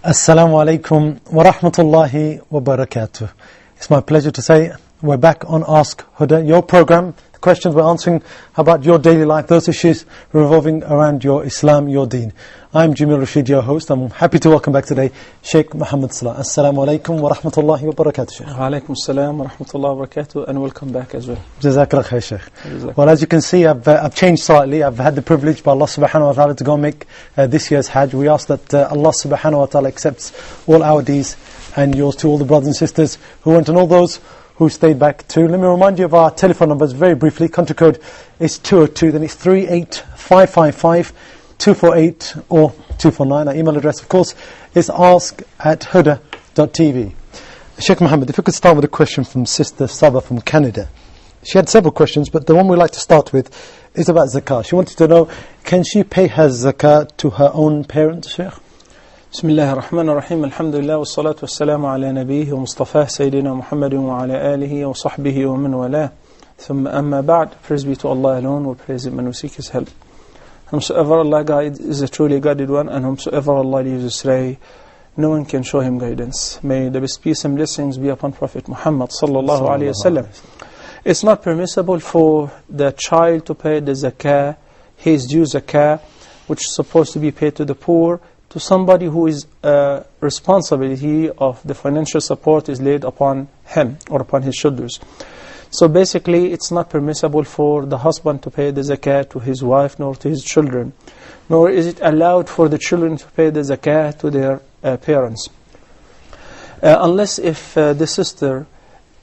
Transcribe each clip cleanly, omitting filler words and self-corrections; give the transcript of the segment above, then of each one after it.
Assalamu alaikum wa rahmatullahi wa barakatuh. It's my pleasure to say we're back on Ask Huda, your program. The questions we're answering about your daily life, those issues revolving around your Islam, your deen. I'm Jamil Rashid, your host. I'm happy to welcome back today Sheikh Muhammad Salah. Assalamu alaikum wa rahmatullahi wa barakatuh, Sheikh. Wa alaikum assalam wa rahmatullahi wa barakatuh, and welcome back as well. Jazakallah khair, Sheikh. Well, as you can see, I've changed slightly. I've had the privilege by Allah subhanahu wa ta'ala to go and make this year's Hajj. We ask that Allah subhanahu wa ta'ala accepts all our deeds and yours to all the brothers and sisters who went and all those who stayed back too. Let me remind you of our telephone numbers very briefly. Country code is 202, then it's 38555 248 or 249. Our email address, of course, is ask@huda.tv. Sheikh Muhammad, if we could start with a question from Sister Saba from Canada. She had several questions, but the one we'd like to start with is about zakah. She wanted to know, can she pay her zakah to her own parents, Sheikh? Bismillah ar-Rahman ar-Rahim, alhamdulillah, wa salatu wa salamu ala nabihi wa Mustafa Sayyidina Muhammadin wa ala alihi wa sahbihi wa man wala. Thumma amma ba'd, praise be to Allah alone, we praise Him and we seek His help. Whomsoever Allah guides is a truly guided one, and whomsoever Allah leaves astray, no one can show him guidance. May the best peace and blessings be upon Prophet Muhammad sallallahu alayhi wa sallam. It's not permissible for the child to pay the zakah, his due zakah, which is supposed to be paid to the poor, to somebody who is responsibility of the financial support is laid upon him or upon his shoulders. So basically, it's not permissible for the husband to pay the zakah to his wife nor to his children, nor is it allowed for the children to pay the zakah to their parents. Unless if the sister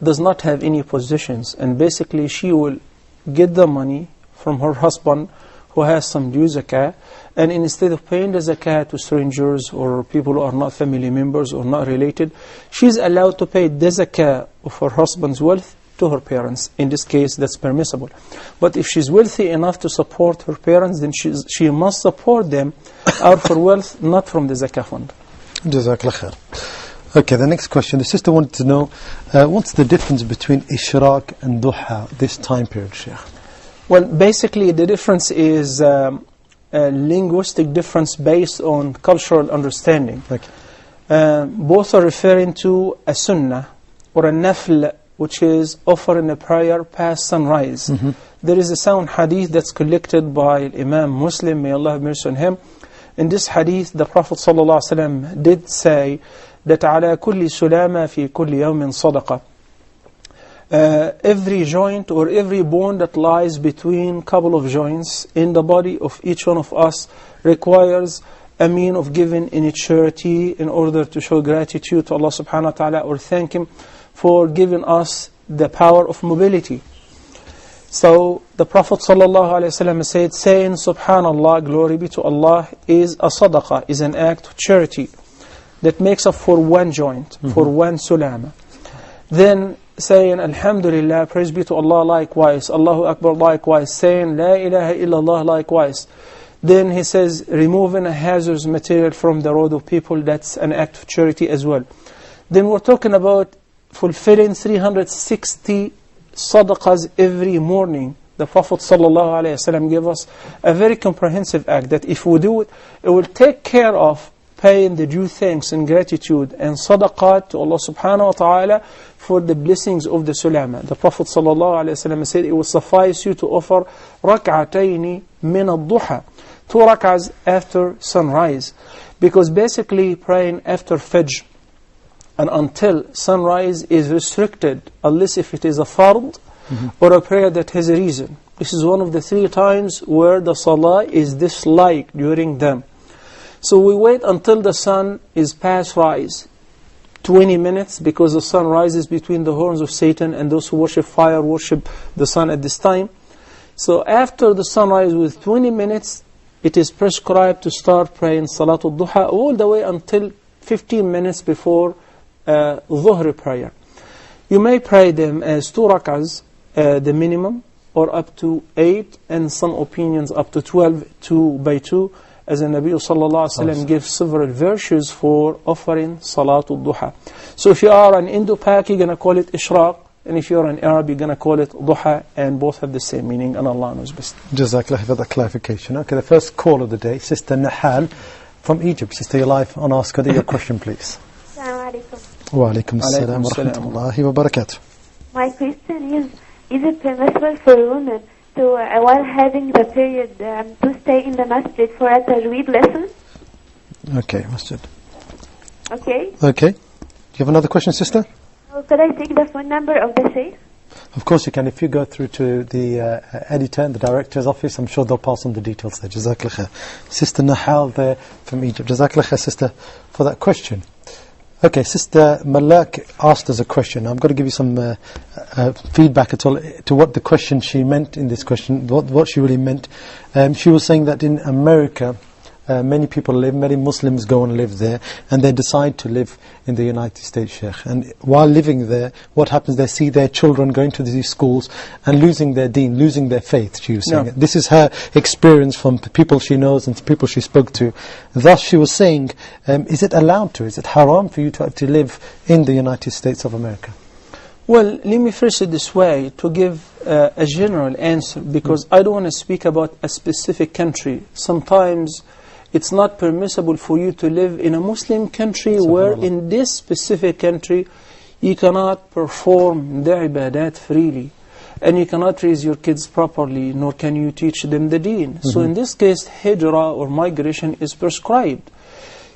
does not have any possessions, and basically she will get the money from her husband who has some due zakah, and instead of paying the zakah to strangers or people who are not family members or not related, she's allowed to pay the zakah of her husband's wealth to her parents. In this case, that's permissible. But if she's wealthy enough to support her parents, then she must support them out of her wealth, not from the zakah fund. Jazakallah khair. Okay, the next question. The sister wanted to know, what's the difference between Ishraq and Duha, this time period, Sheikh? Well, basically the difference is a linguistic difference based on cultural understanding. Okay. Both are referring to a sunnah or a nafl, which is offering a prayer past sunrise. There is a sound hadith that's collected by Imam Muslim, may Allah have mercy on him. In this hadith, the Prophet ﷺ did say that على كل سلامة في كل يوم صدقة. Every joint or every bone that lies between couple of joints in the body of each one of us requires a mean of giving in charity in order to show gratitude to Allah subhanahu wa ta'ala or thank Him for giving us the power of mobility. So the Prophet ﷺ said, saying Subhanallah, glory be to Allah, is a sadaqah, is an act of charity that makes up for one joint, for one sulama. Then saying Alhamdulillah, praise be to Allah likewise, Allahu Akbar likewise, saying La ilaha illallah likewise. Then he says, removing a hazardous material from the road of people, that's an act of charity as well. Then we're talking about fulfilling 360 sadaqahs every morning. The Prophet ﷺ gave us a very comprehensive act that if we do it, it will take care of paying the due thanks and gratitude and sadaqah to Allah subhanahu wa ta'ala for the blessings of the sulama. The Prophet ﷺ said, it will suffice you to offer rak'atayni min al-duha, 2 rak'ahs after sunrise. Because basically praying after Fajr and until sunrise is restricted, unless if it is a fard or a prayer that has a reason. This is one of the 3 times where the salah is disliked during them. So we wait until the sun is past rise, 20 minutes, because the sun rises between the horns of Satan, and those who worship fire worship the sun at this time. So after the sunrise with 20 minutes, it is prescribed to start praying Salatul Duha all the way until 15 minutes before Dhuhr prayer. You may pray them as 2 rak'ahs, the minimum, or up to 8, and some opinions up to 12, 2 by 2, as the Nabi sallallahu alaihi wasallam gives several verses for offering Salatul Duha. So if you are an Indo-Pak, you're going to call it Ishraq, and if you're an Arab, you're going to call it Duha, and both have the same meaning, and Allah knows best. Jazakallah for that clarification. Okay, the first call of the day, Sister Nahal from Egypt. Sister, you're live on Ask Huda. Your question, please. Assalamu alaikum. Wa alaikum assalam wa rahmatullahi wa barakatuh. My question is it permissible for women to, while having the period, to stay in the masjid for a tajweed lesson? Okay, masjid. Okay. Okay. Do you have another question, sister? Could I take the phone number of the sheikh? Of course you can. If you go through to the editor and the director's office, I'm sure they'll pass on the details there. Jazakallah khair. Sister Nahal there from Egypt. Jazakallah khair, sister, for that question. Okay, Sister Malak asked us a question. I'm going to give you some feedback at all to what the question she meant in this question, what she really meant. She was saying that in America, many people live, many Muslims go and live there, and they decide to live in the United States, Sheikh. And while living there, what happens, they see their children going to these schools and losing their deen, losing their faith, she was saying. No. This is her experience from people she knows and people she spoke to. Thus she was saying, is it allowed to, is it haram for you to live in the United States of America? Well, let me phrase it this way, to give a general answer, because I don't want to speak about a specific country. Sometimes it's not permissible for you to live in a Muslim country where in this specific country you cannot perform the ibadat freely, and you cannot raise your kids properly, nor can you teach them the deen. So in this case, hijrah or migration is prescribed.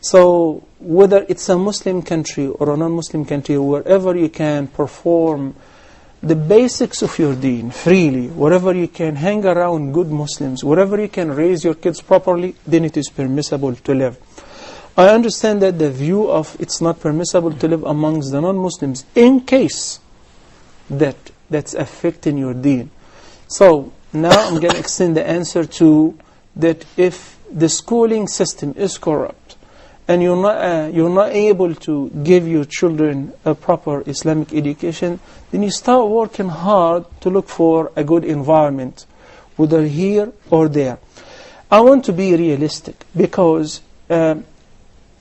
So whether it's a Muslim country or a non-Muslim country, wherever you can perform the basics of your deen freely, wherever you can hang around good Muslims, wherever you can raise your kids properly, then it is permissible to live. I understand that the view of it's not permissible to live amongst the non-Muslims in case that's affecting your deen. So now I'm going to extend the answer to that: if the schooling system is corrupt and you're not able to give your children a proper Islamic education, then you start working hard to look for a good environment, whether here or there. I want to be realistic, because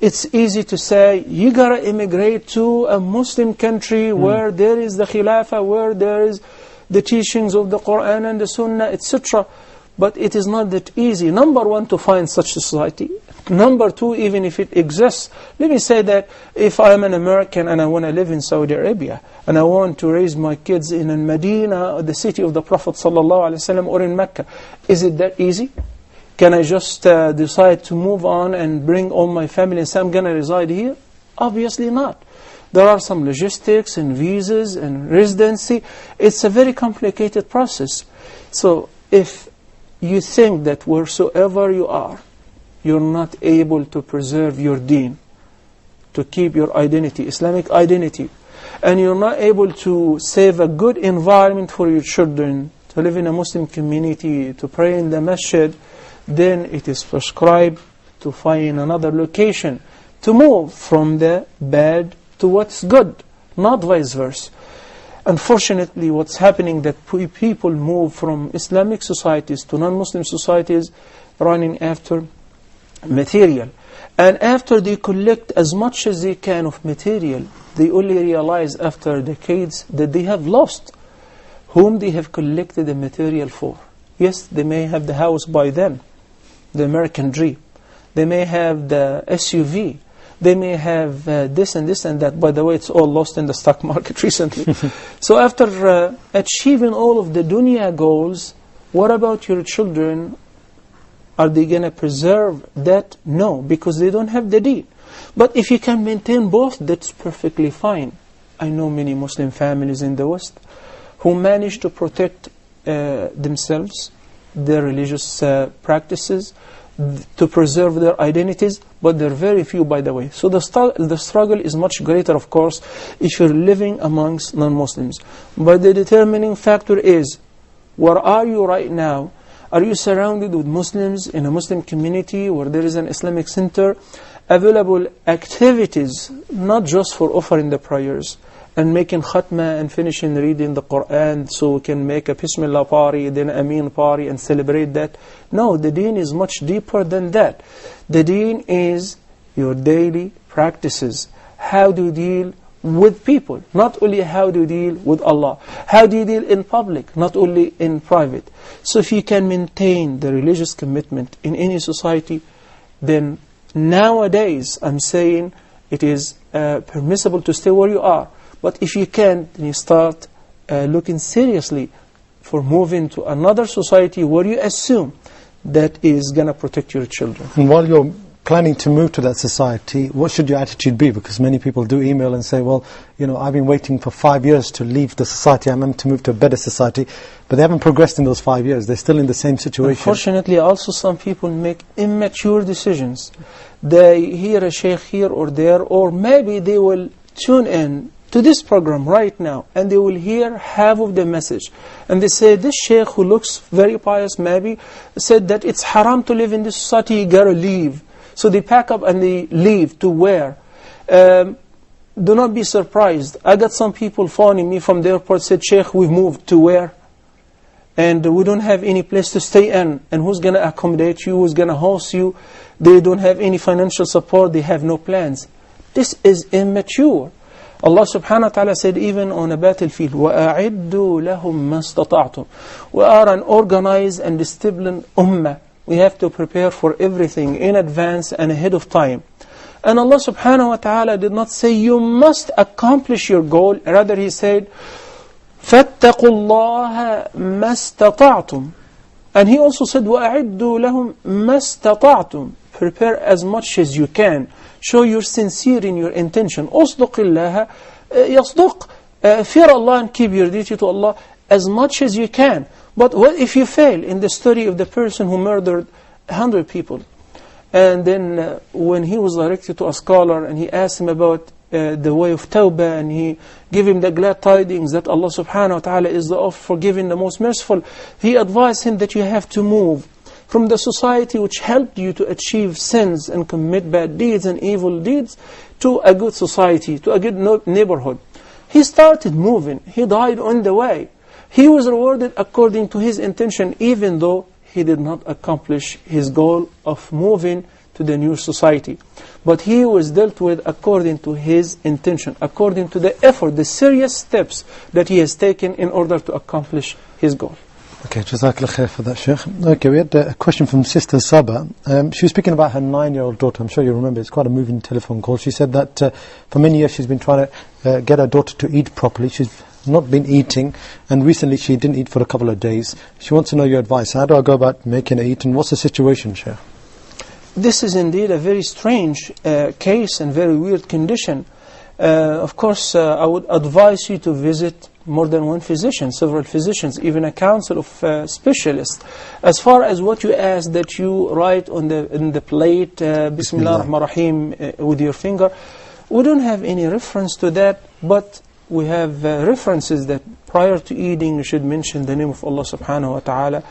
it's easy to say you gotta immigrate to a Muslim country where there is the Khilafah, where there is the teachings of the Quran and the Sunnah, etc. But it is not that easy. Number one, to find such a society. Number two, even if it exists, let me say that if I'm an American and I want to live in Saudi Arabia and I want to raise my kids in Medina, the city of the Prophet ﷺ, or in Mecca, is it that easy? Can I just decide to move on and bring all my family and say I'm going to reside here? Obviously not. There are some logistics and visas and residency. It's a very complicated process. So if you think that wheresoever you are, you're not able to preserve your deen, to keep your identity, Islamic identity, and you're not able to save a good environment for your children, to live in a Muslim community, to pray in the masjid, then it is prescribed to find another location, to move from the bad to what's good, not vice versa. Unfortunately, what's happening that people move from Islamic societies to non-Muslim societies, running after material. And after they collect as much as they can of material, they only realize after decades that they have lost whom they have collected the material for. Yes, they may have the house by them, the American dream. They may have the SUV. They may have this and this and that. By the way, it's all lost in the stock market recently. So after achieving all of the dunya goals, what about your children? Are they going to preserve that? No, because they don't have the deen. But if you can maintain both, that's perfectly fine. I know many Muslim families in the West who manage to protect themselves, their religious practices, to preserve their identities, but they're very few, by the way. So the struggle is much greater, of course, if you're living amongst non-Muslims. But the determining factor is, where are you right now? Are you surrounded with Muslims in a Muslim community where there is an Islamic center? Available activities, not just for offering the prayers and making khatma and finishing reading the Quran so we can make a Bismillah party, then Ameen party and celebrate that. No, the deen is much deeper than that. The deen is your daily practices. How do you deal with people? Not only how do you deal with Allah. How do you deal in public? Not only in private. So if you can maintain the religious commitment in any society, then nowadays, I'm saying it is permissible to stay where you are. But if you can't, then you start looking seriously for moving to another society where you assume that is going to protect your children. And while you're planning to move to that society, what should your attitude be? Because many people do email and say, well, you know, I've been waiting for 5 years to leave the society, I'm meant to move to a better society, but they haven't progressed in those 5 years. They're still in the same situation. Unfortunately, also some people make immature decisions. They hear a sheikh here or there, or maybe they will tune in to this program right now, and they will hear half of the message. And they say, this sheikh who looks very pious maybe, said that it's haram to live in this society, you gotta leave. So they pack up and they leave to where? Do not be surprised. I got some people phoning me from the airport, said, Sheikh, we've moved to where? And we don't have any place to stay in. And who's going to accommodate you? Who's going to host you? They don't have any financial support. They have no plans. This is immature. Allah subhanahu wa ta'ala said even on a battlefield, وَأَعِدُّوا لَهُمْ مَا اسْتَطَعْتُمْ. We are an organized and disciplined ummah. We have to prepare for everything in advance and ahead of time. And Allah subhanahu wa ta'ala did not say you must accomplish your goal. Rather He said, فَاتَّقُوا اللَّهَ مَا اسْتَطَعْتُمْ. And He also said, وَأَعِدُّوا لَهُمْ مَا اسْتَطَعْتُمْ. Prepare as much as you can. Show you're sincere in your intention. أصدق الله يصدق. Fear Allah and keep your duty to Allah as much as you can. But what if you fail? In the story of the person who murdered 100 people, and then when he was directed to a scholar and he asked him about the way of tawbah, and he gave him the glad tidings that Allah subhanahu wa ta'ala is the oft forgiving, the most merciful, he advised him that you have to move from the society which helped you to achieve sins and commit bad deeds and evil deeds to a good society, to a good neighborhood. He started moving. He died on the way. He was rewarded according to his intention, even though he did not accomplish his goal of moving to the new society. But he was dealt with according to his intention, according to the effort, the serious steps that he has taken in order to accomplish his goal. Okay, Jazakallah khair for that, Sheikh. Okay, we had a question from Sister Saba. She was speaking about her 9-year-old daughter. I'm sure you remember, it's quite a moving telephone call. She said that for many years she's been trying to get her daughter to eat properly. She's not been eating, and recently she didn't eat for a couple of days. She wants to know your advice. How do I go about making her eat, and what's the situation, Sheikh? This is indeed a very strange case and very weird condition. Of course, I would advise you to visit more than one physician, several physicians, even a council of specialists. As far as what you asked, that you write on the plate, Bismillah ar-Rahman ar-Rahim with your finger, we don't have any reference to that, but we have references that prior to eating you should mention the name of Allah subhanahu wa ta'ala.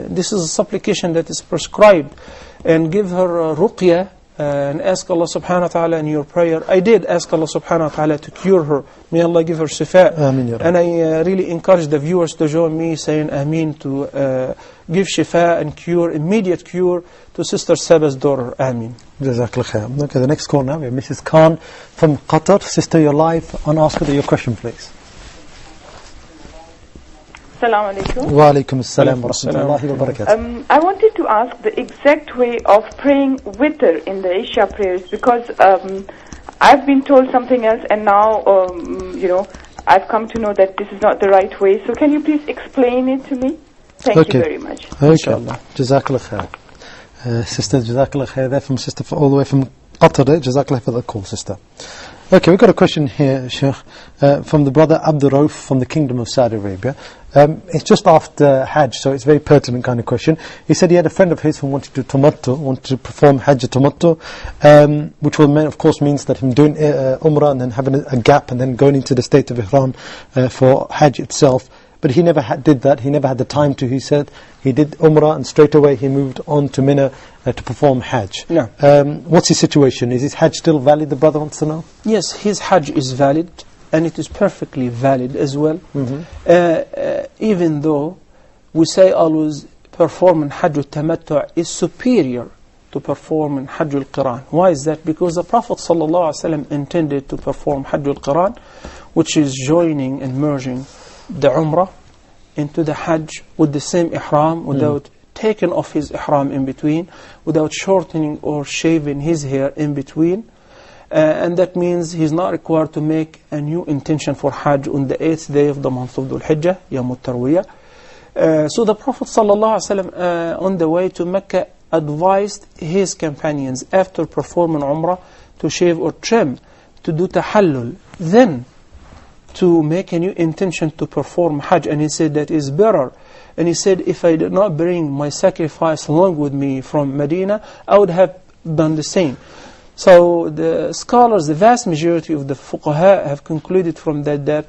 This is a supplication that is prescribed. And give her ruqya and ask Allah subhanahu wa ta'ala in your prayer. I did ask Allah subhanahu wa ta'ala to cure her. May Allah give her shifa. Ameen, and I really encourage the viewers to join me saying Ameen, to give shifa and cure, immediate cure to Sister Saba's daughter. Ameen. Jazakallah khair. Okay, the next call now, we have Mrs. Khan from Qatar. Sister, you're live on Ask Her your question, please. Assalamu alaikum. Wa alaikum assalam wa rahmatullahi wa barakatuh. I wanted to ask the exact way of praying witr in the Isha prayers, because I've been told something else, and now I've come to know that this is not the right way. So can you please explain it to me? Thank you very much. Okay. Jazakallah khair. Sister, Jazakallah khair there from Sister all the way from Qatar. Jazakallah for the call, Sister. Okay, we've got a question here, Sheikh, from the brother Abdul Rauf from the Kingdom of Saudi Arabia. It's just after Hajj, so it's a very pertinent kind of question. He said he had a friend of his who wanted to perform Hajj tamattu, which will, of course, means that him doing Umrah and then having a gap and then going into the state of Ihram for Hajj itself. But he never did that. He never had the time to. He said he did Umrah and straight away he moved on to Mina to perform Hajj. No. What's his situation? Is his Hajj still valid, the brother wants to know? Yes, his Hajj is valid, and it is perfectly valid as well. Even though we say always performing Hajj al-Tamattu' is superior to performing Hajj al-Qiran. Why is that? Because the Prophet ﷺ intended to perform Hajj al-Qiran, which is joining and merging the Umrah into the Hajj with the same Ihram without taken off his ihram in between, without shortening or shaving his hair in between. And that means he's not required to make a new intention for Hajj on the 8th day of the month of Dhul Hijjah, Yawm al-Tarwiyah. So the Prophet ﷺ, on the way to Mecca, advised his companions after performing Umrah to shave or trim, to do tahallul, then to make a new intention to perform Hajj. And he said that is better. And he said, if I did not bring my sacrifice along with me from Medina, I would have done the same. So the scholars, the vast majority of the fuqaha, have concluded from that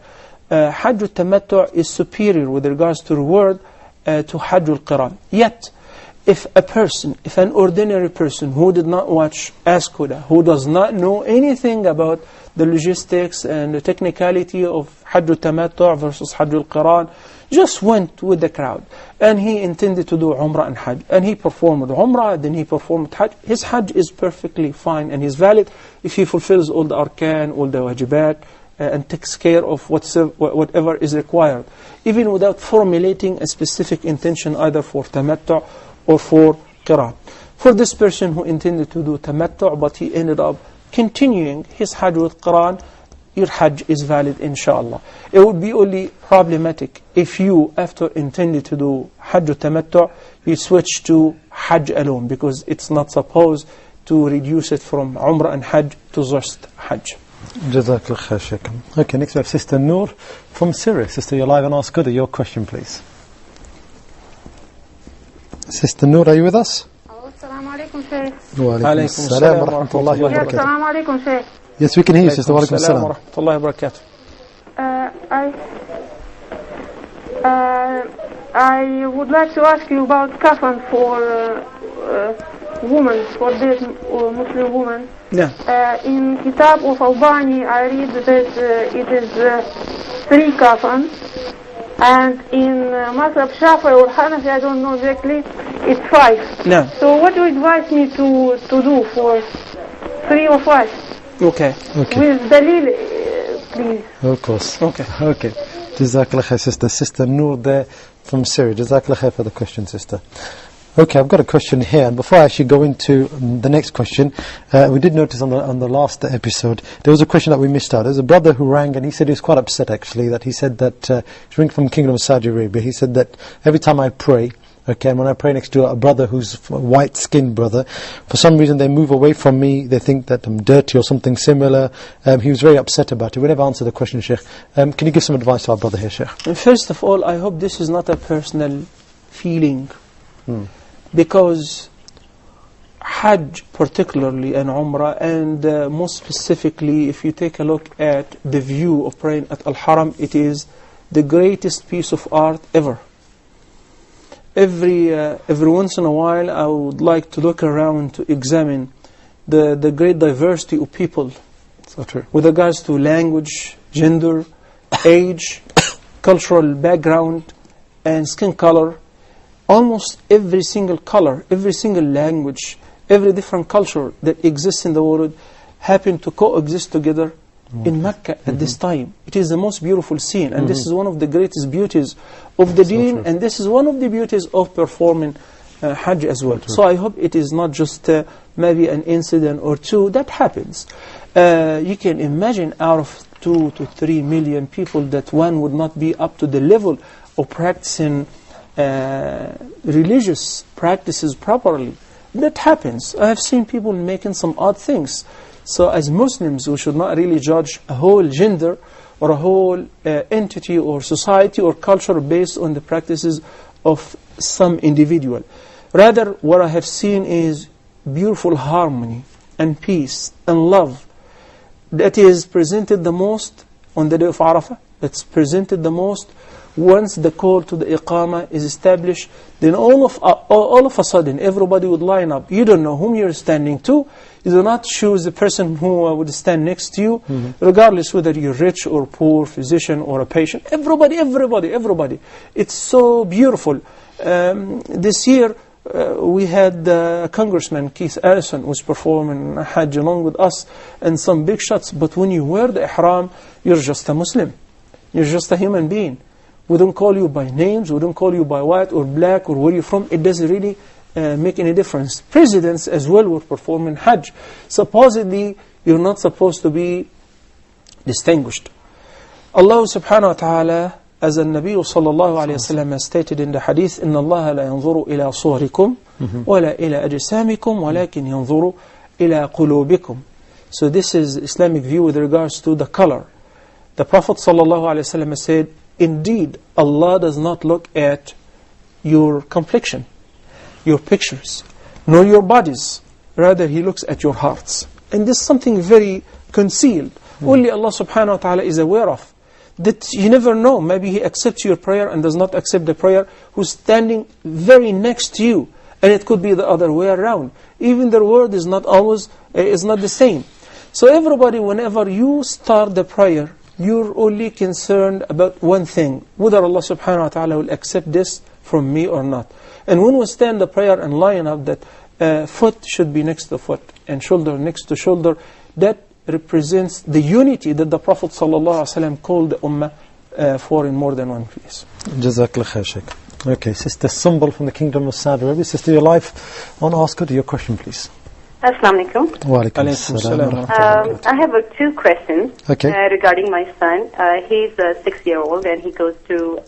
Hajj al-Tamattu' is superior with regards to reward to Hajj al-Qiran. Yet, if an ordinary person who did not watch Ask Huda, who does not know anything about the logistics and the technicality of Hajj al-Tamattu' versus Hajj al-Qiran, just went with the crowd, and he intended to do Umrah and Hajj, and he performed Umrah, then he performed Hajj. His Hajj is perfectly fine and is valid if he fulfills all the arkan, all the wajibat, and takes care of whatever is required, even without formulating a specific intention either for Tamattu' or for Qiran. For this person who intended to do Tamattu' but he ended up continuing his Hajj with Qiran, your Hajj is valid, inshallah. It would be only problematic if you, after intending to do Hajj Tamattu', you switch to Hajj alone, because it's not supposed to reduce it from Umrah and Hajj to just Hajj. Jazakallah khair, Shaykh. Okay, next we have Sister Noor from Syria. Sister, you're live on Ask Huda. Your question, please. Sister Noor, are you with us? Assalamu alaikum, Shaykh. Wa alaikum assalam wa rahmatullahi wa barakatuh. Assalamu alaikum, Shaykh. Yes, we can hear you, Sister. Wa alaikum Assalam wa assalam. rahmatullahi wa barakatuh. I would like to ask you about kafan for women, for this Muslim woman. Yeah. In Kitab of Albani, I read that it is 3 kafan, and in Mazhab Shafi'i or Hanafi, I don't know exactly, it's 5. No. So what do you advise me to do for 3 or 5? Okay. Okay. With Dalil, please. Of course. Okay. Okay. Jazakallah khair, Sister. Sister Noor there from Syria. Jazakallah khair for the question, Sister. Okay, I've got a question here, and before I actually go into the next question, we did notice on the last episode there was a question that we missed out. There's a brother who rang, and he said he was quite upset actually, that he said that he's ringing from Kingdom of Saudi Arabia. He said that every time I pray, okay, and when I pray next to a brother who's a white-skinned brother, for some reason they move away from me, they think that I'm dirty or something similar. He was very upset about it. We never answered the question, Sheikh. Can you give some advice to our brother here, Sheikh? First of all, I hope this is not a personal feeling, because Hajj particularly and Umrah, and most specifically if you take a look at the view of praying at Al-Haram, it is the greatest piece of art ever. Every once in a while I would like to look around to examine the great diversity of people, So true. with regards to language, gender, age, cultural background, and skin color. Almost every single color, every single language, every different culture that exists in the world happen to coexist together in Mecca at this time. It is the most beautiful scene, and this is one of the greatest beauties of the deen, and this is one of the beauties of performing Hajj as well. So I hope it is not just maybe an incident or two that happens. You can imagine out of 2 to 3 million people that one would not be up to the level of practicing religious practices properly. That happens. I have seen people making some odd things. So as Muslims, we should not really judge a whole gender or a whole entity or society or culture based on the practices of some individual. Rather, what I have seen is beautiful harmony and peace and love that is presented the most on the day of Arafah. That's presented the most once the call to the Iqamah is established. Then all of a sudden everybody would line up. You don't know whom you're standing to. You do not choose the person who would stand next to you, regardless whether you're rich or poor, physician or a patient. Everybody. It's so beautiful. This year we had Congressman Keith Ellison who was performing Hajj along with us and some big shots. But when you wear the ihram, you're just a Muslim. You're just a human being. We don't call you by names, we don't call you by white or black or where you're from. It doesn't really make any difference. Presidents as well were performing Hajj. Supposedly, you're not supposed to be distinguished. Allah subhanahu wa ta'ala, as the Nabi sallallahu alayhi wa sallam has stated in the hadith, إِنَّ اللَّهَ لَا يَنظُرُ إِلَى صُورِكُمْ وَلَا إِلَى أَجْسَامِكُمْ وَلَكِنْ يَنظُرُ إِلَى قُلُوبِكُمْ. So this is Islamic view with regards to the color. The Prophet sallallahu alayhi wa sallam has said, indeed, Allah does not look at your complexion, your pictures, nor your bodies. Rather, He looks at your hearts. And this is something very concealed. Only Allah subhanahu wa ta'ala is aware of. That you never know. Maybe He accepts your prayer and does not accept the prayer who's standing very next to you. And it could be the other way around. Even the word is not always, is not the same. So everybody, whenever you start the prayer, you're only concerned about one thing, whether Allah subhanahu wa ta'ala will accept this from me or not. And when we stand the prayer and line up that foot should be next to foot and shoulder next to shoulder, that represents the unity that the Prophet sallallahu alaihi wasallam called the ummah for in more than one place. Jazakallah khair, Sheikh. Okay, Sister Sumbul from the Kingdom of Saudi Arabia. Sister, your life, I want to ask her to your question, please. Assalamu alaikum. Wa alaikum assalam. I have two questions regarding my son. He's 6-year-old and he goes to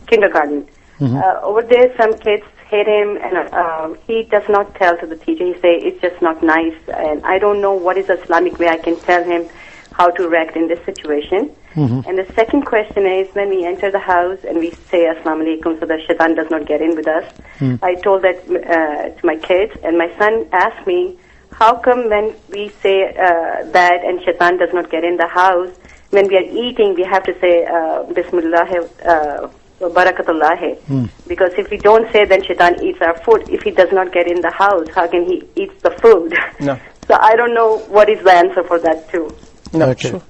kindergarten. Over there, some kids hit him, and he does not tell to the teacher. He say it's just not nice, and I don't know what is the Islamic way I can tell him how to react in this situation. And the second question is, when we enter the house and we say Assalamu alaikum so that shaitan does not get in with us, I told that to my kids, and my son asked me, how come when we say that and shaitan does not get in the house, when we are eating we have to say Bismillah Barakatullah, because if we don't say, then shaitan eats our food. If he does not get in the house, how can he eat the food? No. So I don't know what is the answer for that too. No, okay. Sure.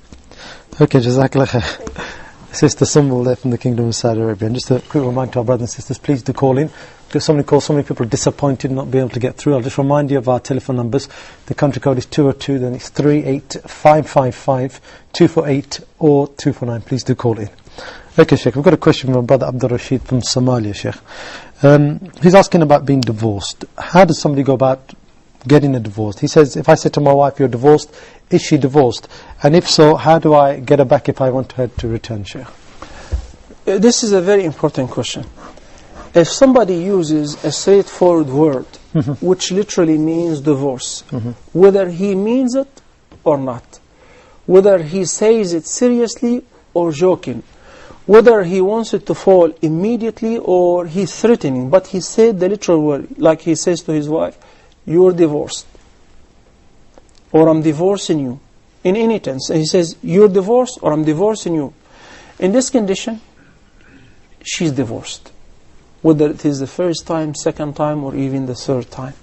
Okay, Jazakallah khair. Sister Sumbul there from the Kingdom of Saudi Arabia. And just a quick reminder to our brothers and sisters, please do call in. Because so many people are disappointed not being able to get through. I'll just remind you of our telephone numbers. The country code is 202, then it's 38555, 248 or 249. Please do call in. Okay, Sheikh, we've got a question from our brother Abdul Rashid from Somalia, Sheikh. He's asking about being divorced. How does somebody go about getting a divorce? He says, if I say to my wife, you're divorced, is she divorced? And if so, how do I get her back if I want her to return, Sheikh? This is a very important question. If somebody uses a straightforward word, which literally means divorce, whether he means it or not, whether he says it seriously or joking, whether he wants it to fall immediately or he's threatening, but he said the literal word, like he says to his wife, you're divorced, or I'm divorcing you, in any tense. And he says, you're divorced or I'm divorcing you. In this condition, she's divorced, whether it is the first time, second time, or even the third time.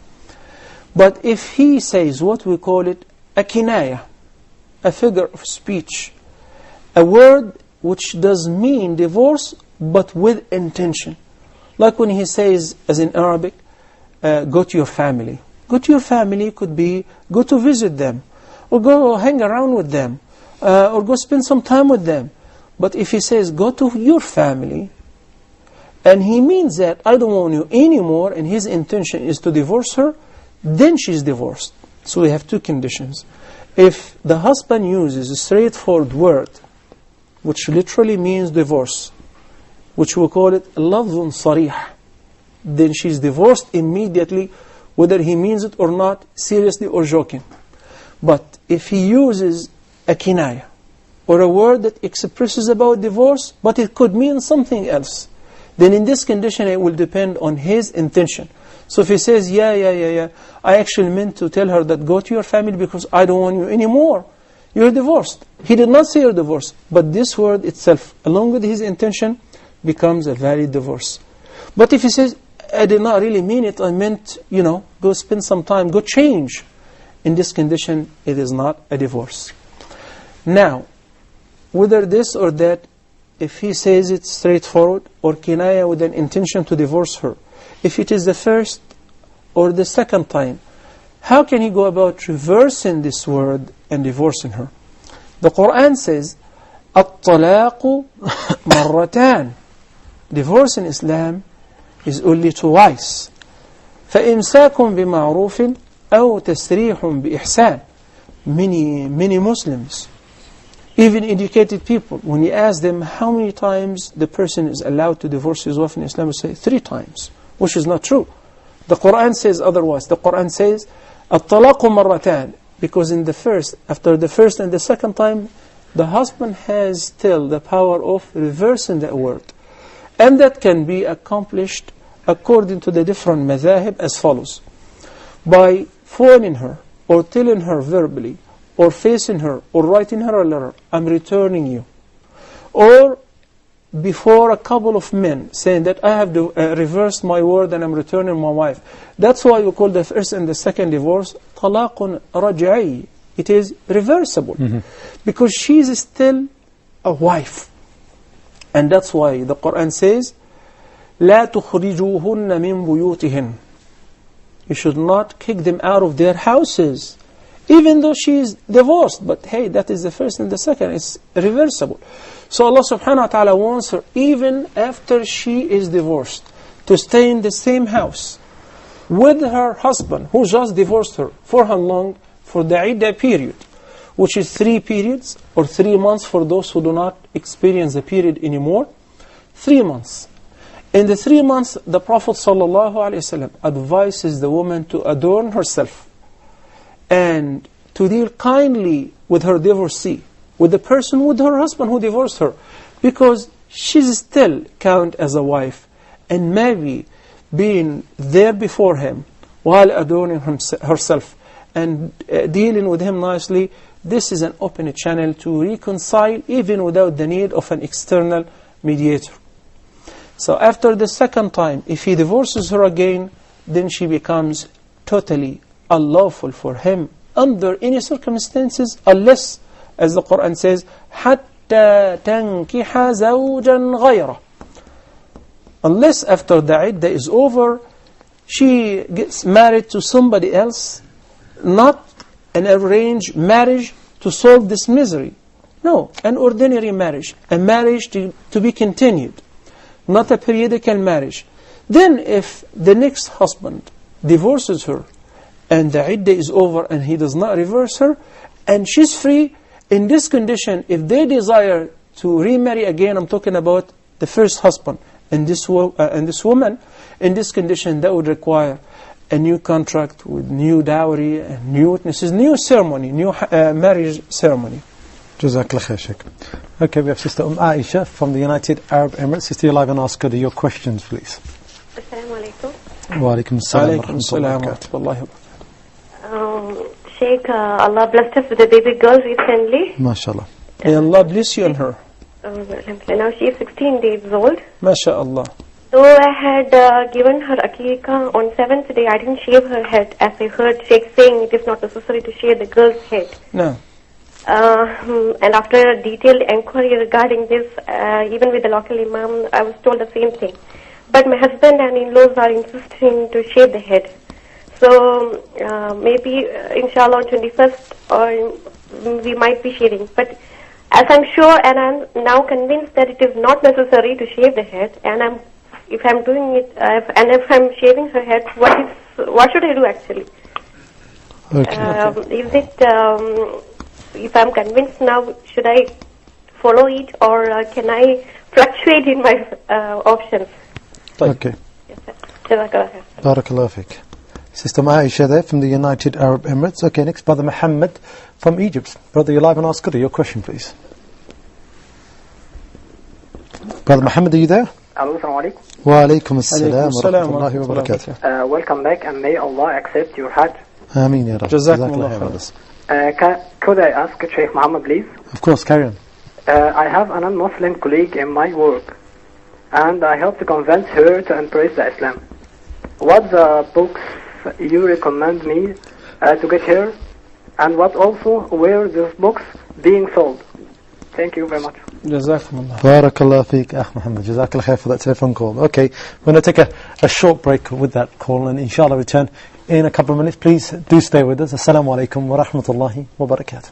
But if he says what we call it a kinaya, a figure of speech, a word which does mean divorce but with intention, like when he says, as in Arabic, go to your family. Go to your family could be go to visit them, or go hang around with them, or go spend some time with them. But if he says go to your family, and he means that I don't want you anymore, and his intention is to divorce her, then she's divorced. So we have two conditions. If the husband uses a straightforward word, which literally means divorce, which we call it lafzun sarih, then she's divorced immediately, whether he means it or not, seriously or joking. But if he uses a kinaya, or a word that expresses about divorce, but it could mean something else, then in this condition it will depend on his intention. So if he says, yeah, I actually meant to tell her that go to your family because I don't want you anymore, you're divorced. He did not say you're divorced, but this word itself, along with his intention, becomes a valid divorce. But if he says, I did not really mean it, I meant, go spend some time, go change, in this condition, it is not a divorce. Now, whether this or that, if he says it straightforward, or kinaya with an intention to divorce her, if it is the first or the second time, how can he go about reversing this word and divorcing her? The Quran says, الطلاق مرتان. Divorce in Islam is only twice. فإمساك بمعروف أو تسريح بإحسان. Many Muslims, even educated people, when you ask them how many times the person is allowed to divorce his wife in Islam, they say 3 times, which is not true. The Quran says otherwise. The Quran says الطلاق مرتان, because after the first and the second time, the husband has still the power of reversing that word. And that can be accomplished according to the different madhahib as follows: by phoning her, or telling her verbally, or facing her, or writing her a letter, I'm returning you. Or before a couple of men saying that I have reversed my word and I'm returning my wife. That's why we call the first and the second divorce talaqun raj'i. It is reversible. Because she is still a wife. And that's why the Quran says لا تخرجوهن من بيوتهن. You should not kick them out of their houses, even though she is divorced. But hey, that is the first and the second. It's reversible. So Allah subhanahu wa ta'ala wants her, even after she is divorced, to stay in the same house with her husband, who just divorced her. For how long? For the iddah period, which is 3 periods, or 3 months for those who do not experience the period anymore. 3 months. In the 3 months, the Prophet ﷺ advises the woman to adorn herself and to deal kindly with her divorcee, with the person, with her husband who divorced her, because she's still count as a wife, and maybe being there before him while adorning herself and dealing with him nicely. This is an open channel to reconcile, even without the need of an external mediator. So after the second time, if he divorces her again, then she becomes totally unlawful for him under any circumstances, unless, as the Quran says, حَتَّى تَنْكِحَ زَوْجًا غَيْرَهُ. Unless after the iddah is over, she gets married to somebody else, not an arranged marriage to solve this misery. No, an ordinary marriage, a marriage to be continued, not a periodical marriage. Then if the next husband divorces her and the iddah is over and he does not reverse her and she's free, in this condition, if they desire to remarry again, I'm talking about the first husband and this woman, in this condition that would require a new contract with new dowry and new witnesses, new ceremony, new marriage ceremony. Jazakallah khair, Sheikh. Okay, we have Sister Aisha from the United Arab Emirates. Sister, you're live and ask her your questions, please. Assalamu alaikum. Wa alaikum assalam wa rahmatullahi wa barakatuh. Sheikh, Allah blessed us with a baby girl recently. MashaAllah. May Allah bless you and her. Now she is 16 days old. MashaAllah. So I had given her akika on 7th day. I didn't shave her head, as I heard Sheikh saying it is not necessary to shave the girl's head. No. And after a detailed inquiry regarding this, even with the local imam, I was told the same thing. But my husband and in-laws are insisting to shave the head. So maybe, inshallah, on 21st, or we might be shaving. But as I'm sure and I'm now convinced that it is not necessary to shave the head, and if I'm doing it, and if I'm shaving her head, what should I do actually? Okay. Is it, if I'm convinced now, should I follow it, or can I fluctuate in my options? Okay. Yes, sir. Barakallah fiqh. Sister Aisha there from the United Arab Emirates. Okay, next, Brother Muhammad from Egypt. Brother, you're live and ask her your question, please. Brother Muhammad, are you there? Assalamu alaikum. Wa alaikum assalam wa rahmatullahi wa barakatuh. Welcome back, and may Allah accept your Hajj. Ameen ya Rabbi. Jazakumullah khair. Could I ask Sheikh Muhammad, please? Of course, carry on. I have a non-Muslim colleague in my work, and I help to convince her to embrace the Islam. What the books you recommend me to get her, and what also where these books being sold? Thank you very much. Jazakumullah. Barakallah fiqh, Akh Muhammad. Jazakallah khair for that telephone call. Okay, we're going to take a short break with that call and inshallah return in a couple of minutes. Please do stay with us. Assalamu alaikum wa rahmatullahi wa barakatuh.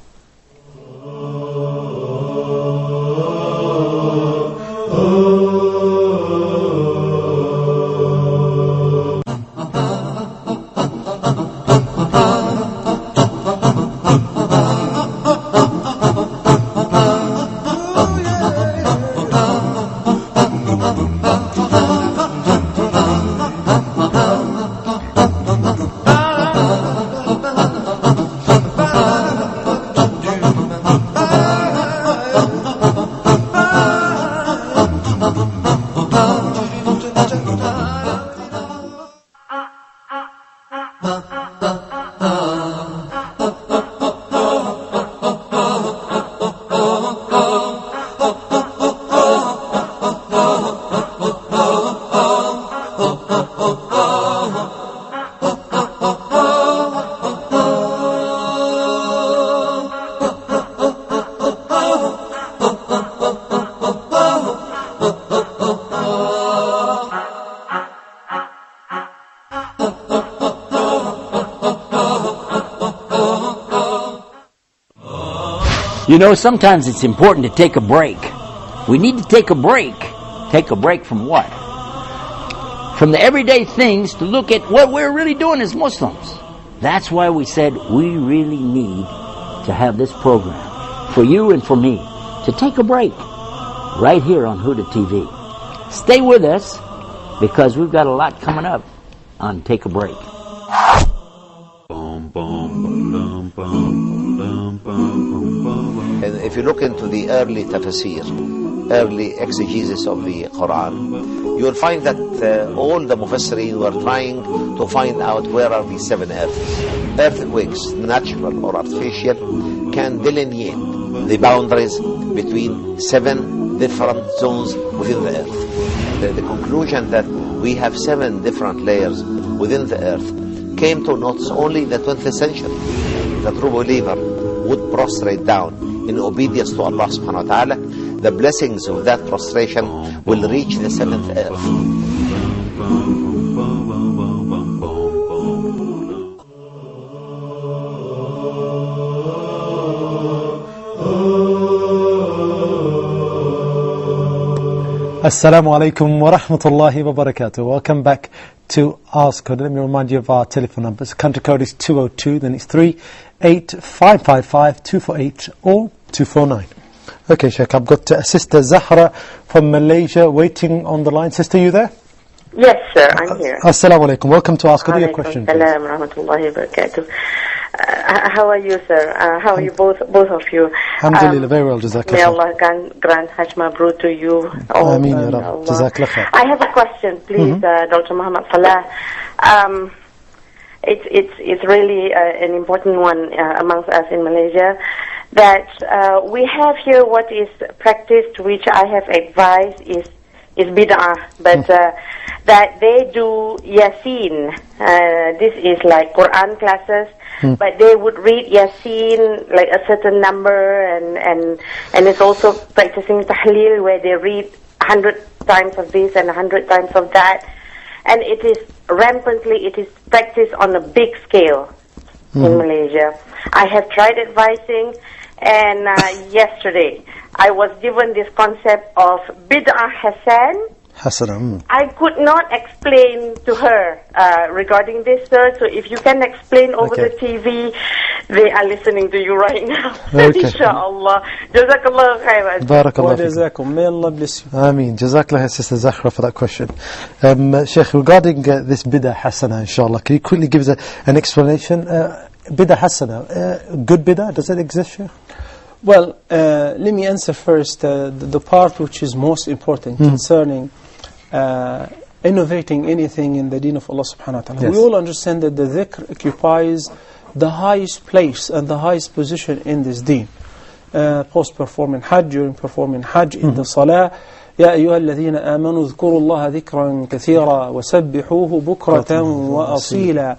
You know, sometimes it's important to take a break. We need to take a break. Take a break from what? From the everyday things to look at what we're really doing as Muslims. That's why we said we really need to have this program for you and for me to take a break right here on Huda TV. Stay with us because we've got a lot coming up on Take a Break. And if you look into the early tafsir, early exegesis of the Quran, you will find that all the mufassirin were trying to find out where are the seven earths. Earthquakes, natural or artificial, can delineate the boundaries between seven different zones within the earth. The conclusion that we have 7 different layers within the earth came to not only the 20th century. The true believer would prostrate down in obedience to Allah subhanahu wa ta'ala. The blessings of that prostration will reach the 7th earth. Assalamu alaikum wa rahmatullahi wa barakatuh. Welcome back to Ask Huda. Let me remind you of our telephone numbers. Country code is 202, then it's 38555 248 or 249. Okay, Sheikh, I've got Sister Zahra from Malaysia waiting on the line. Sister, you there? Yes, sir, I'm here. Assalamu alaikum. Welcome to Ask Huda. Your question, please. Assalamu rahmatullahi wa barakatuh. How are you, sir? How are you both of you? Alhamdulillah, very well, jazakallah. May Allah grant Hajj Mabrur to you. Ameen, ya Rab. Jazakallah khair. I have a question, please, Dr. Muhammad Salah. It's really an important one amongst us in Malaysia, that we have here what is practiced, which I have advised is bid'ah, but that they do Yasin. This is like Quran classes, but they would read Yasin like a certain number, and it's also practicing Tahleel, where they read 100 times of this and 100 times of that, and it is rampantly, it is practiced on a big scale in Malaysia. I have tried advising, and yesterday I was given this concept of Bid'ah Hasan. I could not explain to her regarding this, sir. So if you can explain over the TV, they are listening to you right now. Inshallah. Jazakallah khairan. Barakallah fikum. May Allah bless you. Ameen. Jazakallah, Sister Zahra, for that question. Sheikh, regarding this Bid'ah Hasana, inshallah, can you quickly give us an explanation? Bid'ah Hasana, good Bid'ah, does it exist, Sheikh? Well, let me answer first the part which is most important concerning innovating anything in the deen of Allah subhanahu wa ta'ala. Yes. We all understand that the dhikr occupies the highest place and the highest position in this deen. Post performing Hajj, during performing Hajj, in the Salah, يا أيها الذين آمنوا اذكروا الله ذكرا كثيرا وسبحوه بكرة وأصيلا.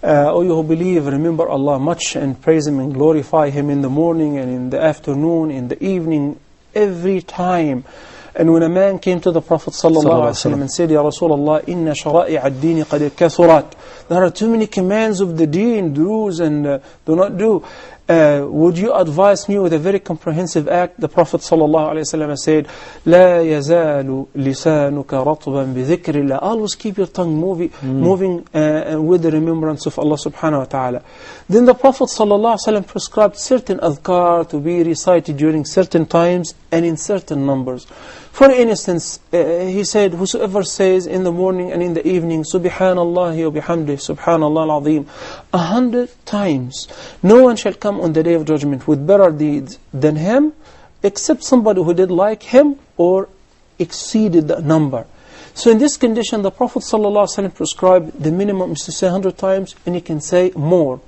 O you who believe, remember Allah much and praise Him and glorify Him in the morning and in the afternoon, in the evening, every time. And when a man came to the Prophet ﷺ and said, Ya Rasulullah, inna shara'i ad-dini qad kathurat. There are too many commands of the deen, do's and do not do. Would you advise me with a very comprehensive act? The Prophet ﷺ said, لا يزال لسانك رطبا بذكر الله. Always keep your tongue moving with the remembrance of Allah subhanahu wa ta'ala. Then the Prophet ﷺ prescribed certain adhkar to be recited during certain times and in certain numbers. For instance, he said, whosoever says in the morning and in the evening, Subhanallah wa bihamdih, Subhanallah al-Azim, 100 times, no one shall come on the Day of Judgment with better deeds than him, except somebody who did like him or exceeded the number. So in this condition, the Prophet ﷺ prescribed the minimum is to say 100 times, and you can say more.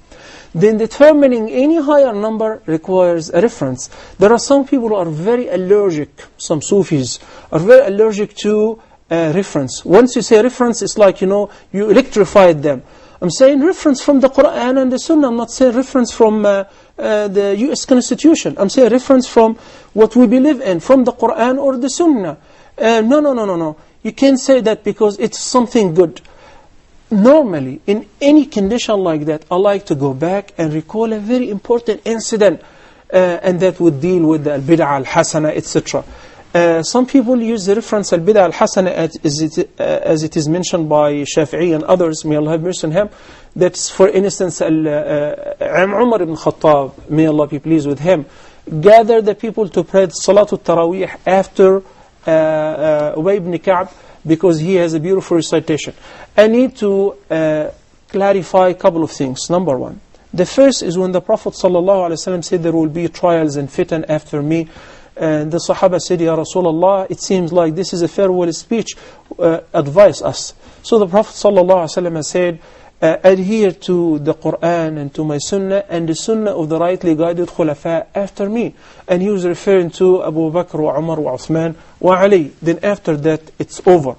Then determining any higher number requires a reference. There are some people who are very allergic, some Sufis are very allergic to reference. Once you say reference, it's like, you electrified them. I'm saying reference from the Quran and the Sunnah. I'm not saying reference from the US Constitution. I'm saying reference from what we believe in, from the Quran or the Sunnah. No. You can't say that because it's something good. Normally, in any condition like that, I like to go back and recall a very important incident. and that would deal with the al-bid'ah al-hasana, etc. Some people use the reference al-bid'ah al-hasana as it is mentioned by Shafi'i and others, may Allah have mercy on him. That's, for instance, Umar ibn Khattab, may Allah be pleased with him, gathered the people to pray Salatul Taraweeh after Ubay ibn Ka'b, because he has a beautiful recitation. I need to clarify a couple of things. Number one, the first is when the Prophet ﷺ said there will be trials and fitan after me, and the Sahaba said, Ya Rasulullah, it seems like this is a farewell speech, advise us. So the Prophet ﷺ said, adhere to the Quran and to my Sunnah and the Sunnah of the rightly guided Khulafa after me. And he was referring to Abu Bakr wa Umar wa Uthman wa Ali. Then after that it's over.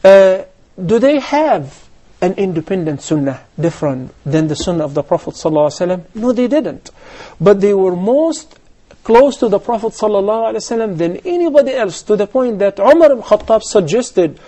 Do they have an independent Sunnah different than the Sunnah of the Prophet ﷺ? No, they didn't. But they were most close to the Prophet ﷺ than anybody else, to the point that Umar ibn Khattab suggested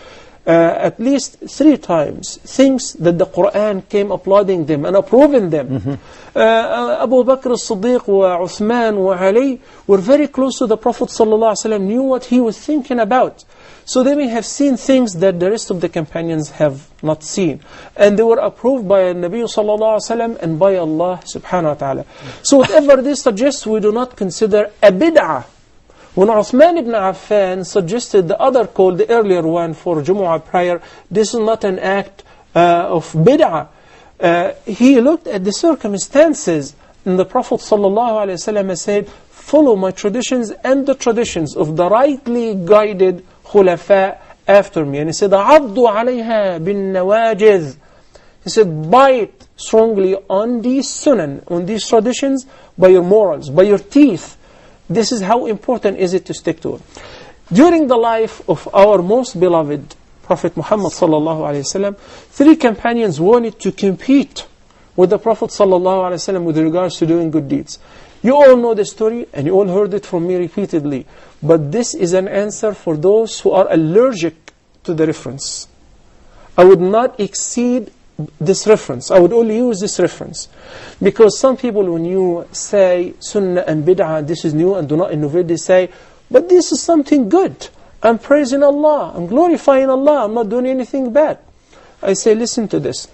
at least 3 times things that the Quran came applauding them and approving them. Abu Bakr as-Siddiq wa Uthman wa Ali were very close to the Prophet ﷺ, knew what he was thinking about. So they may have seen things that the rest of the companions have not seen. And they were approved by Nabi ﷺ and by Allah subhanahu wa ta'ala. So whatever this suggests, we do not consider a bid'ah. When Uthman ibn Affan suggested the other call, the earlier one for Jumu'ah prayer, this is not an act of bid'ah. He looked at the circumstances, and the Prophet ﷺ said, follow my traditions and the traditions of the rightly guided khulafa after me. And he said, عَضُّ عَلَيْهَا بِالنَّوَاجِذ. He said, bite strongly on these sunan, on these traditions, by your morals, by your teeth. This is how important is it to stick to it. During the life of our most beloved Prophet Muhammad ﷺ, 3 companions wanted to compete with the Prophet ﷺ with regards to doing good deeds. You all know the story and you all heard it from me repeatedly. But this is an answer for those who are allergic to the reference. I would not exceed this reference. I would only use this reference. Because some people, when you say Sunnah and Bid'ah, this is new and do not innovate, they say, but this is something good. I'm praising Allah. I'm glorifying Allah. I'm not doing anything bad. I say, listen to this.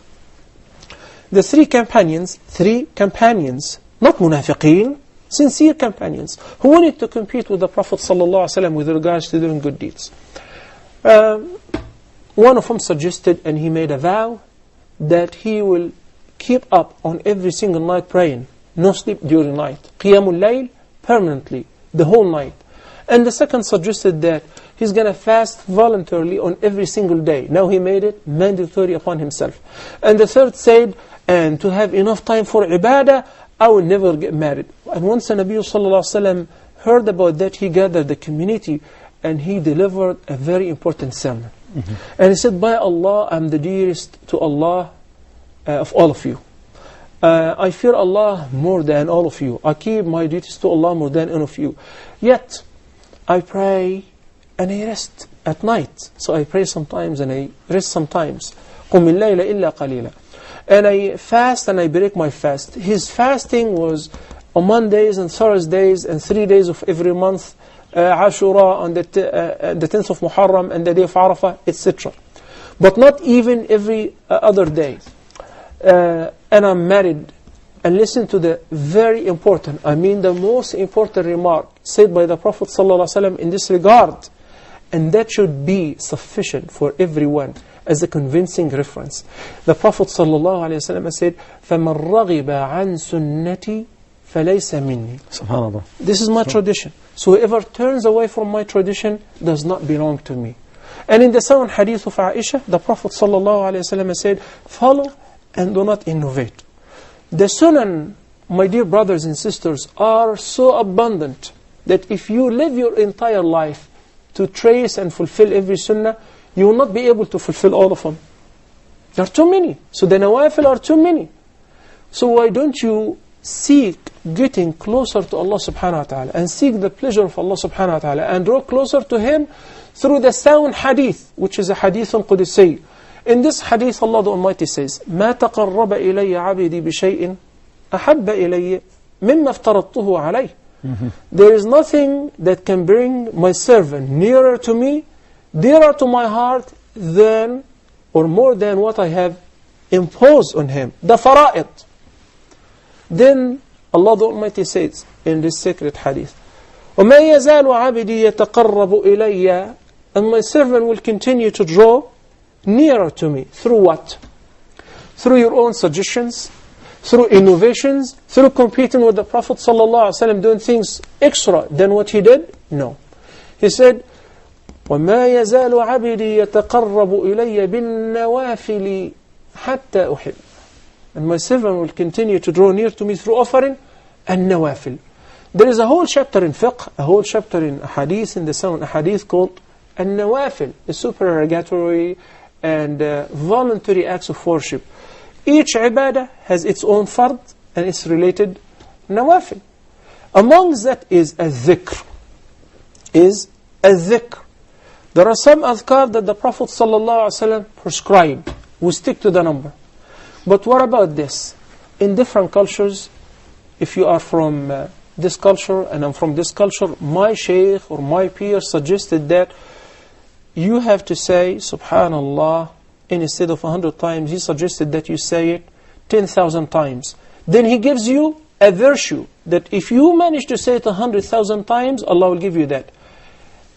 The 3 companions, not munafiqeen, sincere companions, who wanted to compete with the Prophet ﷺ with regards to doing good deeds. One of them suggested, and he made a vow, that he will keep up on every single night praying, no sleep during night, Qiyamul Layl, permanently, the whole night. And the second suggested that he's going to fast voluntarily on every single day. Now he made it mandatory upon himself. And the third said, and to have enough time for ibadah, I will never get married. And once the Nabi ﷺ heard about that, he gathered the community and he delivered a very important sermon. And he said, by Allah, I'm the dearest to Allah of all of you. I fear Allah more than all of you. I keep my duties to Allah more than any of you. Yet, I pray and I rest at night. So I pray sometimes and I rest sometimes. قُمِ اللَّيْلَ إِلَّا قَلِيلًا. And I fast and I break my fast. His fasting was on Mondays and Thursdays and 3 days of every month, Ashura on the 10th of Muharram and the day of Arafah, etc. But not even every other day. And I'm married. And listen to the very important, the most important remark said by the Prophet ﷺ in this regard. And that should be sufficient for everyone as a convincing reference. The Prophet ﷺ said, فَمَنْ رَغِبَ عَنْ سُنَّتِي فَلَيْسَ مِنِّي. SubhanAllah. This is my tradition. So whoever turns away from my tradition does not belong to me. And in the sound hadith of Aisha, the Prophet ﷺ said, follow and do not innovate. The sunan, my dear brothers and sisters, are so abundant that if you live your entire life to trace and fulfill every sunnah, you will not be able to fulfill all of them. There are too many. So the nawafil are too many. So why don't you seek getting closer to Allah subhanahu wa ta'ala and seek the pleasure of Allah subhanahu wa ta'ala and draw closer to Him through the sound hadith, which is a hadith qudsi. In this hadith, Allah the Almighty says, مَا تَقَرَّبَ إِلَيَّ عَبِدِي بِشَيْءٍ أَحَبَّ إِلَيَّ مما افترضته عليه. There is nothing that can bring my servant nearer to me, dearer to my heart than or more than what I have imposed on him. The fara'id. Then Allah the Almighty says in this sacred hadith, وَمَا يَزَالُ عَبِدِي يَتَقَرَّبُ إِلَيَّ, and my servant will continue to draw nearer to me. Through what? Through your own suggestions, through innovations, through competing with the Prophet ﷺ, doing things extra than what he did? No. He said, وَمَا يَزَالُ عَبِدِي يَتَقَرَّبُ إِلَيَّ بِالنَّوَافِلِ حَتَّى أُحِبُّ, and my servant will continue to draw near to me through offering and nawafil. There is a whole chapter in fiqh, a whole chapter in hadith, in the sound hadith called an-nawafil, the supererogatory and voluntary acts of worship. Each ibadah has its own fard and its related nawafil. Amongst that is a dhikr. There are some adhkar that the Prophet ﷺ prescribed. We stick to the number. But what about this? In different cultures, if you are from this culture and I'm from this culture, my shaykh or my peer suggested that you have to say Subhanallah instead of 100 times. He suggested that you say it 10,000 times. Then he gives you a virtue that if you manage to say it 100,000 times, Allah will give you that.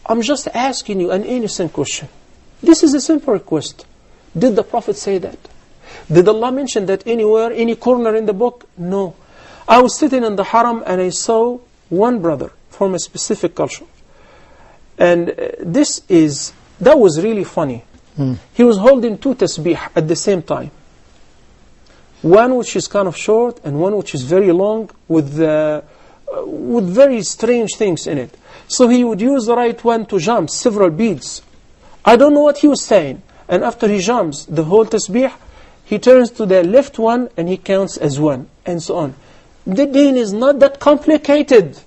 I'm just asking you an innocent question. This is a simple request. Did the Prophet say that? Did Allah mention that anywhere, any corner in the book? No. I was sitting in the haram and I saw one brother from a specific culture. And that was really funny. He was holding two tasbih at the same time. One which is kind of short and one which is very long with very strange things in it. So he would use the right one to jump several beads. I don't know what he was saying. And after he jumps the whole tasbih, he turns to the left one and he counts as one, and so on. The deen is not that complicated.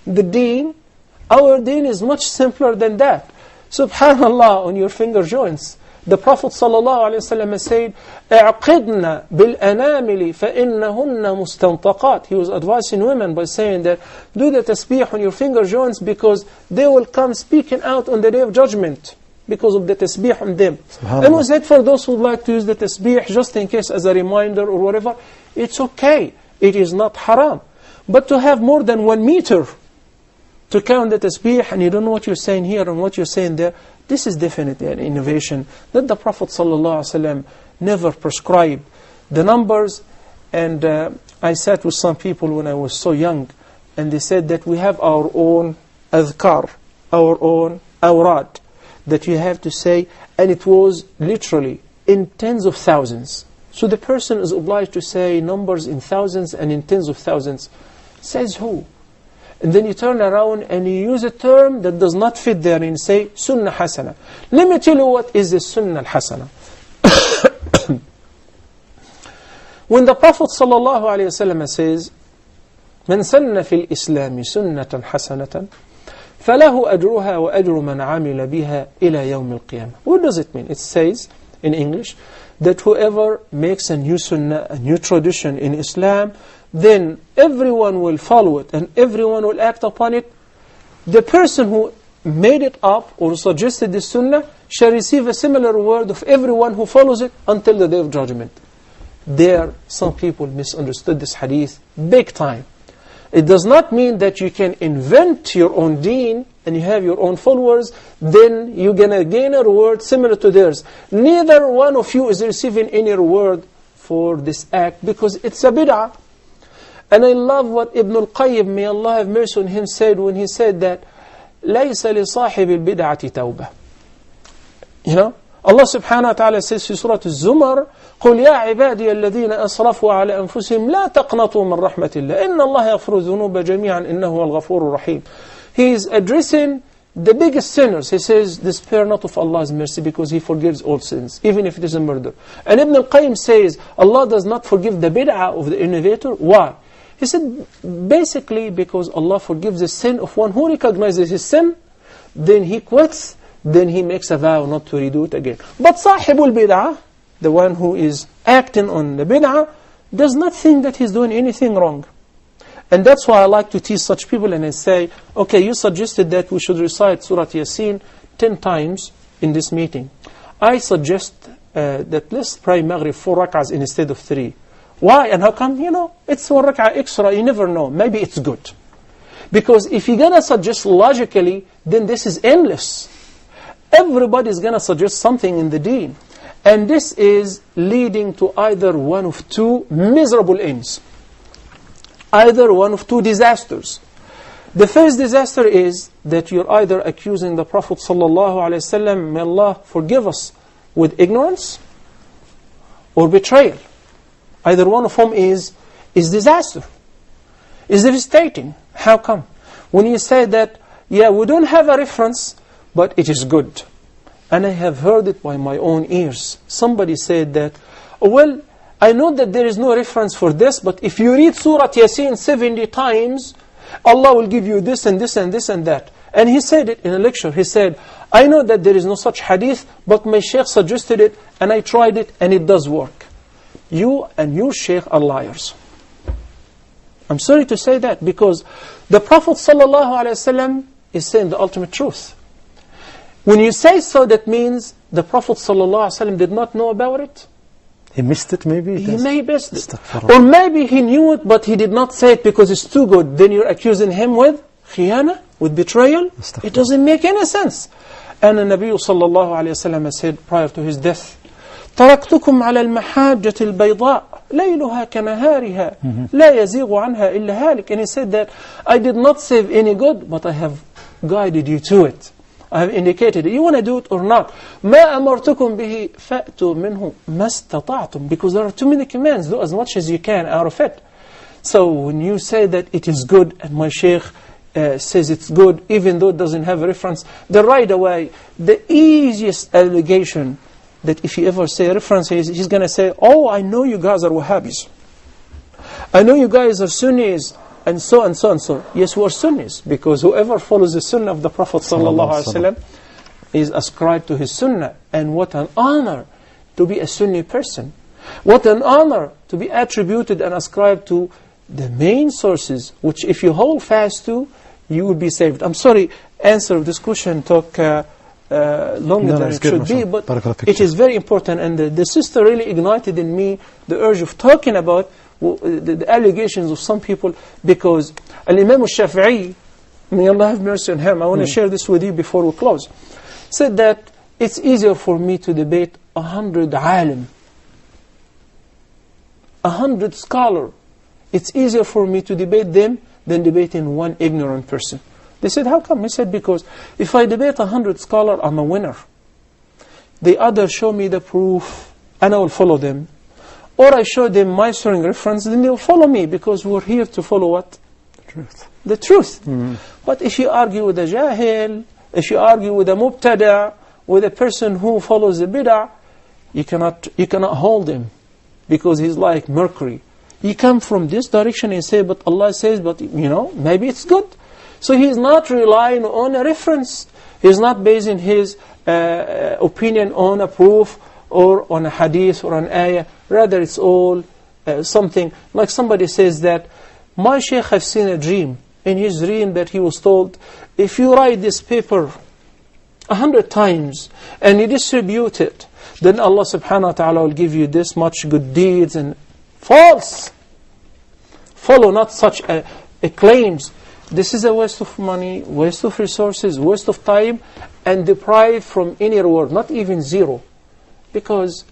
Our deen is much simpler than that. Subhanallah, on your finger joints. The Prophet ﷺ said, اعقدنا بالأنامل فإنهن مستنطقات. He was advising women by saying that, do the tasbih on your finger joints because they will come speaking out on the day of judgment. Because of the tasbih on them. And we said for those who would like to use the tasbih just in case as a reminder or whatever, it's okay. It is not haram. But to have more than 1 meter to count the tasbih and you don't know what you're saying here and what you're saying there, this is definitely an innovation that the Prophet ﷺ never prescribed. The numbers, and I sat with some people when I was so young, and they said that we have our own adhkar, our own awrad, that you have to say, and it was literally in tens of thousands. So the person is obliged to say numbers in thousands and in tens of thousands. Says who? And then you turn around and you use a term that does not fit there and say, Sunnah Hasana. Let me tell you what is the Sunnah Hasana. When the Prophet ﷺ says, من سن في الإسلام سنة حسنة فَلَهُ أَجْرُهَا وَأَجْرُ مَنْ عَمِلَ بِهَا إِلَى يَوْمِ الْقِيَامَةِ. What does it mean? It says in English that whoever makes a new sunnah, a new tradition in Islam, then everyone will follow it and everyone will act upon it. The person who made it up or suggested this sunnah shall receive a similar reward of everyone who follows it until the day of judgment. There, some people misunderstood this hadith big time. It does not mean that you can invent your own deen and you have your own followers, then you're going to gain a reward similar to theirs. Neither one of you is receiving any reward for this act because it's a bid'ah. And I love what Ibn al-Qayyim, may Allah have mercy on him, said when he said that لَيْسَ لِصَاحِبِ الْبِدْعَةِ تَوْبَةً. You know, Allah subhanahu wa ta'ala says in Surah Al-Zumar, قُلْ يَا عِبَادِيَ الَّذِينَ أَسْرَفُوا عَلَى أَنفُسِهِمْ لَا تَقْنَطُوا مِنْ رَحْمَةِ اللَّهِ إِنَّ اللَّهَ يَغْفِرُ الذُّنُوبَ جَمِيعًا إِنَّهُ هُوَ الْغَفُورُ الرَّحِيمُ. He is addressing the biggest sinners. He says, despair not of Allah's mercy because He forgives all sins, even if it is a murder. And Ibn al-Qayyim says, Allah does not forgive the bid'ah of the innovator. Why? He said, basically because Allah forgives the sin of one who recognizes his sin, then he quits, then he makes a vow not to redo it again. But sahibul bid'ah, the one who is acting on the bid'ah, does not think that he's doing anything wrong. And that's why I like to teach such people, and I say, okay, you suggested that we should recite Surah Yasin 10 times in this meeting. I suggest that let's pray Maghrib 4 rak'ahs instead of 3. Why and how come? You know, it's 1 rak'ah extra, you never know. Maybe it's good. Because if you're going to suggest logically, then this is endless. Everybody's going to suggest something in the deen. And this is leading to either one of two miserable ends. Either one of two disasters. The first disaster is that you're either accusing the Prophet ﷺ, may Allah forgive us, with ignorance or betrayal. Either one of them is disaster. Is devastating. How come? When you say that, yeah, we don't have a reference, but it is good. And I have heard it by my own ears. Somebody said that, well, I know that there is no reference for this, but if you read Surah Yasin 70 times, Allah will give you this and this and this and that. And he said it in a lecture. He said, I know that there is no such hadith, but my sheikh suggested it, and I tried it, and it does work. You and your sheikh are liars. I'm sorry to say that, because the Prophet ﷺ is saying the ultimate truth. When you say so, that means the Prophet ﷺ did not know about it. He missed it, maybe? He may missed it. Or maybe he knew it, but he did not say it because it's too good. Then you're accusing him with khiyana, with betrayal. It doesn't make any sense. And the Nabi ﷺ said prior to his death, تركتكم على المحاجة البيضاء ليلها كنهارها لا يزيغ عنها إلا هالك. And he said that I did not save any good, but I have guided you to it. I have indicated it. You want to do it or not. ما أمرتكم به فأتوا منه ما استطعتم. Because there are too many commands. Do as much as you can out of it. So when you say that it is good, and my sheikh says it's good, even though it doesn't have a reference, then right away, the easiest allegation that if you ever say a reference, he's going to say, oh, I know you guys are Wahhabis. I know you guys are Sunnis, and so and so and so. Yes, we are Sunnis, because whoever follows the Sunnah of the Prophet ﷺ is ascribed to his Sunnah. And what an honor to be a Sunni person. What an honor to be attributed and ascribed to the main sources, which if you hold fast to, you will be saved. I'm sorry, answer of this question took longer than it should be, but it is very important. And the sister really ignited in me the urge of talking about the allegations of some people, because Al-Imam al-Shafi'i, may Allah have mercy on him, I want to share this with you before we close, said that it's easier for me to debate 100 alim, 100 scholar. It's easier for me to debate them than debating one ignorant person. They said, how come? He said, because if I debate 100 scholar, I'm a winner. The others show me the proof, and I will follow them. Or I show them my certain reference, then they'll follow me, because we're here to follow what? The truth. The truth. But if you argue with a jahil, if you argue with a mubtada, with a person who follows the bid'ah, you cannot hold him, because he's like mercury. You come from this direction and say, but Allah says, but you know, maybe it's good. So he's not relying on a reference. He's not basing his opinion on a proof or on a hadith or an ayah. Rather, it's all something, like somebody says that, my sheikh has seen a dream. In his dream that he was told, if you write this paper 100 times and you distribute it, then Allah subhanahu wa ta'ala will give you this much good deeds. And false. Follow not such claims. This is a waste of money, waste of resources, waste of time, and deprived from any reward, not even zero. Because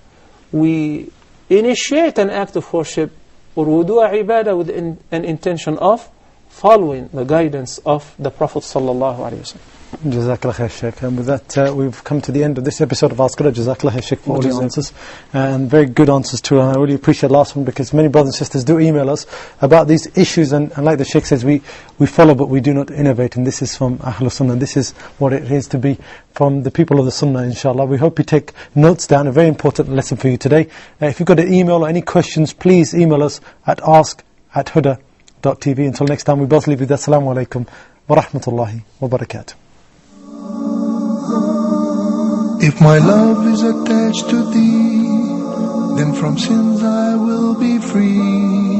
we initiate an act of worship, or we do a ibadah with an intention of following the guidance of the Prophet sallallahu alaihi wasallam. Jazakallah khair, Shaykh. And with that, we've come to the end of this episode of Ask Huda. Jazakallah khair, Shaykh, for all your answers. And very good answers too. And I really appreciate the last one, because many brothers and sisters do email us about these issues. And like the Shaykh says, we follow, but we do not innovate. And this is from Ahlul Sunnah. This is what it is to be from the people of the Sunnah, inshallah. We hope you take notes down. A very important lesson for you today. If you've got an email or any questions, please email us at ask@huda.tv. Until next time, we both leave with Assalamu alaikum wa rahmatullahi wa barakatuh. If my love is attached to thee, then from sins I will be free.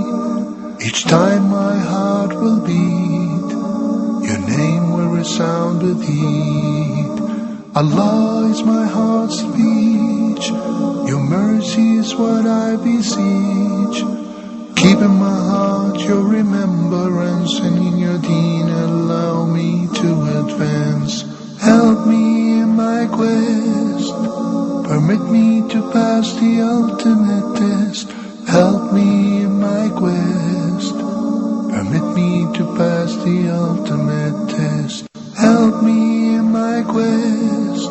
Each time my heart will beat, your name will resound with heat. Allah is my heart's speech, your mercy is what I beseech. Keep in my heart your remembrance, and in your deen allow me to advance. Help me in my quest, permit me to pass the ultimate test. Help me in my quest, permit me to pass the ultimate test. Help me in my quest,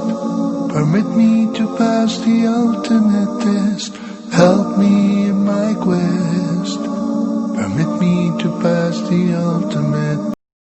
permit me to pass the ultimate test. Help me in my quest, permit me to pass the ultimate